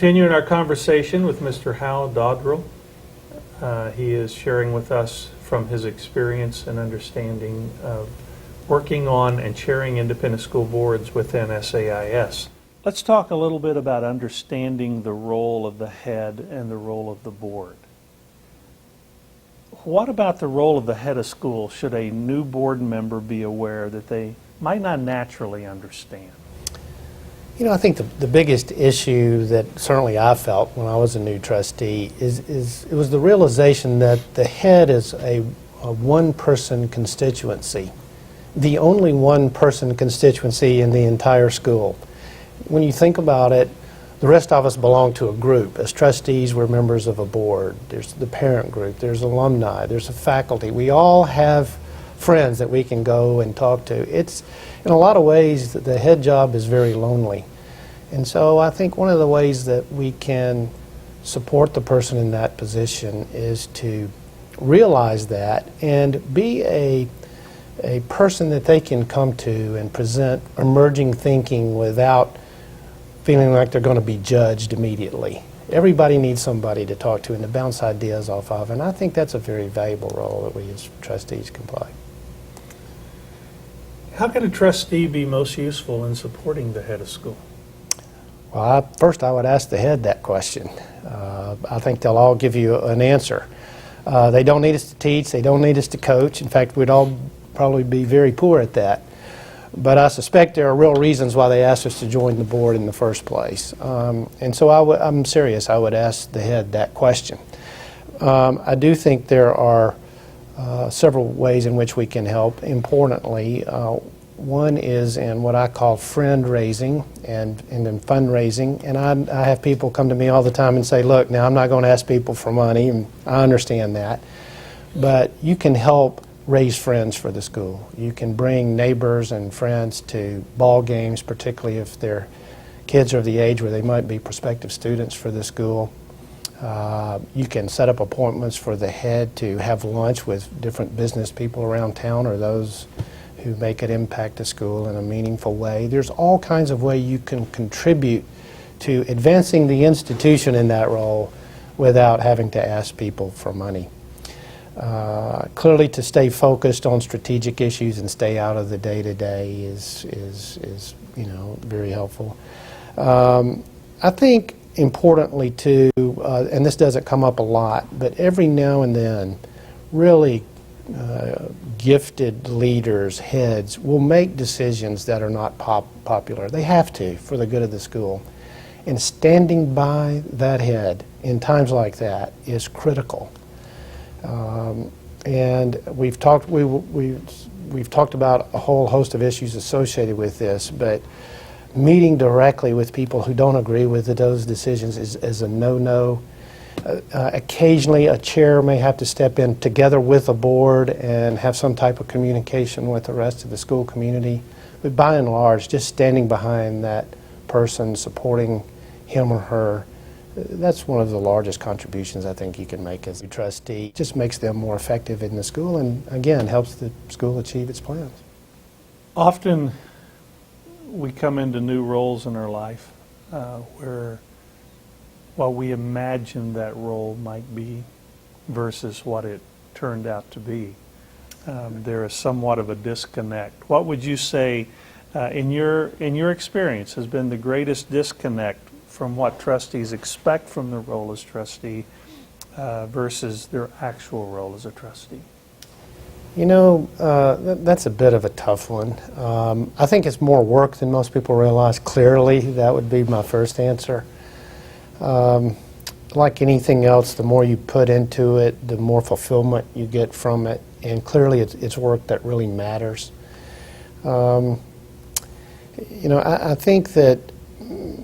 continuing our conversation with Mr. Hal Dodrell. He is sharing with us from his experience and understanding of working on and chairing independent school boards within SAIS. Let's talk a little bit about understanding the role of the head and the role of the board. What about the role of the head of school should a new board member be aware that they might not naturally understand? You know, I think the biggest issue that certainly I felt when I was a new trustee is it was the realization that the head is a one-person constituency, the only one-person constituency in the entire school. When you think about it, the rest of us belong to a group. As trustees, we're members of a board. There's the parent group, there's alumni, there's a faculty. We all have friends that we can go and talk to. It's, in a lot of ways, the head job is very lonely. And so I think one of the ways that we can support the person in that position is to realize that and be a person that they can come to and present emerging thinking without feeling like they're going to be judged immediately. Everybody needs somebody to talk to and to bounce ideas off of, and I think that's a very valuable role that we as trustees can play. How can a trustee be most useful in supporting the head of school? Well, first I would ask the head that question. I think they'll all give you an answer. They don't need us to teach, they don't need us to coach. In fact, we'd all probably be very poor at that. But I suspect there are real reasons why they asked us to join the board in the first place. And so I'm serious, I would ask the head that question. I do think there are several ways in which we can help. Importantly, one is in what I call friend raising and in fundraising. And I have people come to me all the time and say, look, now I'm not going to ask people for money, and I understand that. But you can help raise friends for the school. You can bring neighbors and friends to ball games, particularly if their kids are of the age where they might be prospective students for the school. You can set up appointments for the head to have lunch with different business people around town or those who make an impact to school in a meaningful way. There's all kinds of ways you can contribute to advancing the institution in that role without having to ask people for money. Clearly, to stay focused on strategic issues and stay out of the day-to-day is very helpful. I think importantly too, and this doesn't come up a lot, but every now and then, really gifted leaders, heads, will make decisions that are not popular. They have to for the good of the school. And standing by that head in times like that is critical. And we've talked about a whole host of issues associated with this, but meeting directly with people who don't agree with those decisions is a no-no. Occasionally a chair may have to step in together with a board and have some type of communication with the rest of the school community. But by and large, just standing behind that person, supporting him or her, that's one of the largest contributions I think you can make as a trustee. It just makes them more effective in the school and, again, helps the school achieve its plans. Often we come into new roles in our life where while we imagine that role might be versus what it turned out to be, there is somewhat of a disconnect. What would you say in your experience has been the greatest disconnect from what trustees expect from the role as trustee versus their actual role as a trustee? You know, that's a bit of a tough one. I think it's more work than most people realize. Clearly, that would be my first answer. Like anything else, the more you put into it, the more fulfillment you get from it. And clearly, it's work that really matters. I think that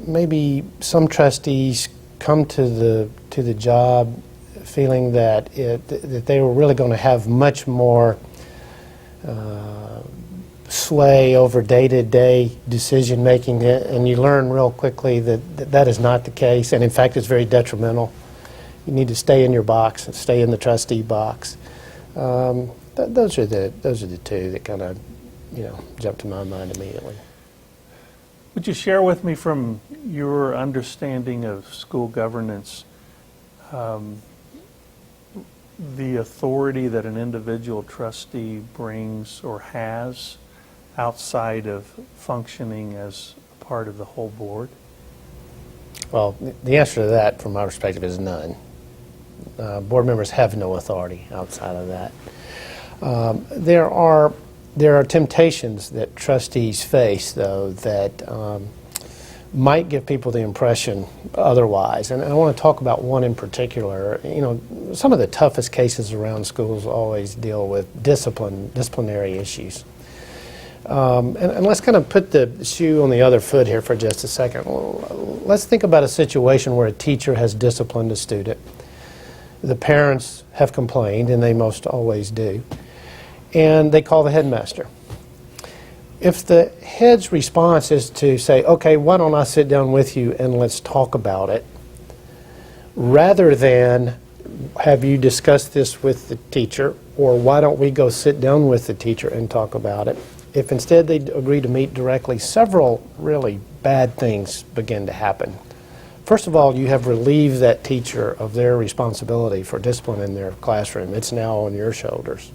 maybe some trustees come to the job feeling that they were really going to have much more sway over day-to-day decision making, and you learn real quickly that is not the case, and in fact it's very detrimental. You need to stay in your box and stay in the trustee box. Those are the two that kind of jump to my mind immediately. Would you share with me from your understanding of school governance the authority that an individual trustee brings or has outside of functioning as part of the whole board? Well, the answer to that, from my perspective, is none. Board members have no authority outside of that. There are temptations that trustees face, though, that might give people the impression otherwise. And I want to talk about one in particular. You know, some of the toughest cases around schools always deal with disciplinary issues. And let's kind of put the shoe on the other foot here for just a second. Let's think about a situation where a teacher has disciplined a student. The parents have complained, and they most always do, and they call the headmaster. If the head's response is to say, okay, why don't I sit down with you and let's talk about it, rather than have you discussed this with the teacher, or why don't we go sit down with the teacher and talk about it, if instead they agree to meet directly, several really bad things begin to happen. First of all, you have relieved that teacher of their responsibility for discipline in their classroom. It's now on your shoulders.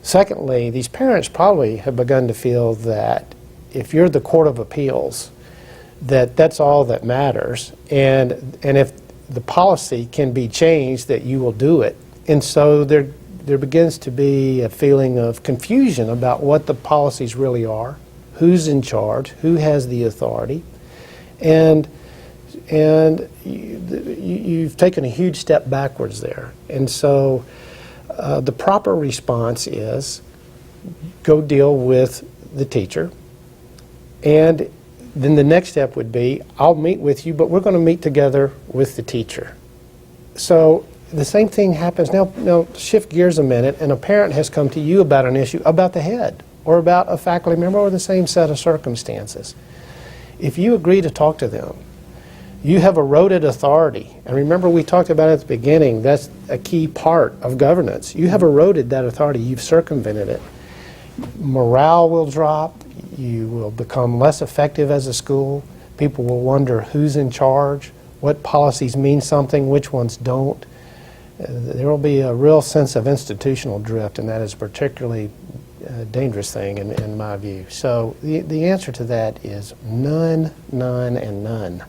Secondly, these parents probably have begun to feel that if you're the Court of Appeals, that's all that matters, and if the policy can be changed, that you will do it. And so there begins to be a feeling of confusion about what the policies really are, who's in charge, who has the authority, and you've taken a huge step backwards there. And so the proper response is go deal with the teacher, and then the next step would be, I'll meet with you, but we're going to meet together with the teacher. So the same thing happens now. Shift gears a minute, and a parent has come to you about an issue about the head or about a faculty member or the same set of circumstances. If you agree to talk to them, you have eroded authority. And remember, we talked about at the beginning, that's a key part of governance. You have eroded that authority. You've circumvented it. Morale will drop. You will become less effective as a school. People will wonder who's in charge, what policies mean something, which ones don't. There will be a real sense of institutional drift, and that is a particularly dangerous thing in my view. So the answer to that is none, none, and none.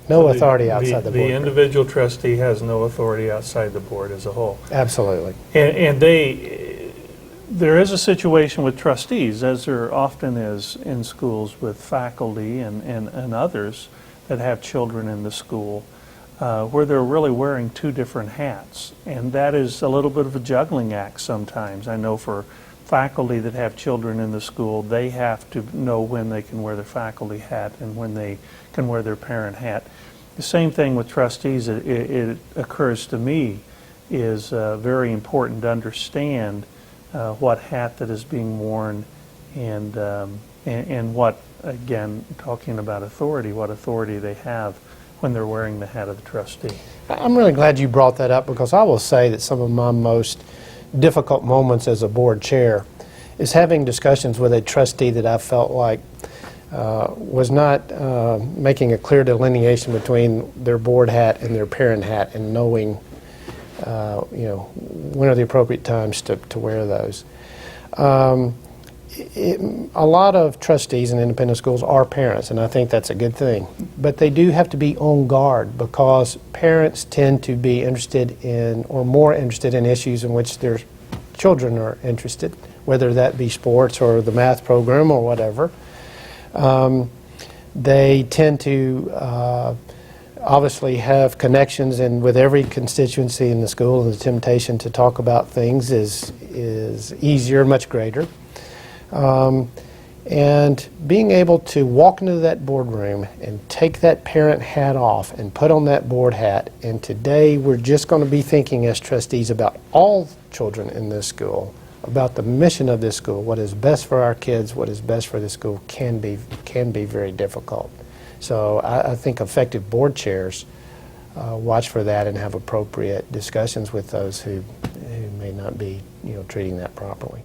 No authority outside the board. The individual trustee has no authority outside the board as a whole. Absolutely. And there is a situation with trustees, as there often is in schools with faculty and others that have children in the school, where they're really wearing two different hats. And that is a little bit of a juggling act sometimes. I know for faculty that have children in the school, they have to know when they can wear their faculty hat and when they can wear their parent hat. The same thing with trustees. It occurs to me is very important to understand what hat that is being worn, and what, again, talking about authority, what authority they have when they're wearing the hat of the trustee. I'm really glad you brought that up, because I will say that some of my most difficult moments as a board chair is having discussions with a trustee that I felt like was not making a clear delineation between their board hat and their parent hat, and knowing when are the appropriate times to wear those. A lot of trustees in independent schools are parents, and I think that's a good thing. But they do have to be on guard, because parents tend to be interested in, or more interested in, issues in which their children are interested, whether that be sports or the math program or whatever. They tend to obviously have connections with every constituency in the school, and the temptation to talk about things is easier, much greater. And being able to walk into that boardroom and take that parent hat off and put on that board hat, and today we're just going to be thinking as trustees about all children in this school, about the mission of this school, what is best for our kids, what is best for the school, can be very difficult. So I think effective board chairs watch for that and have appropriate discussions with those who may not be treating that properly.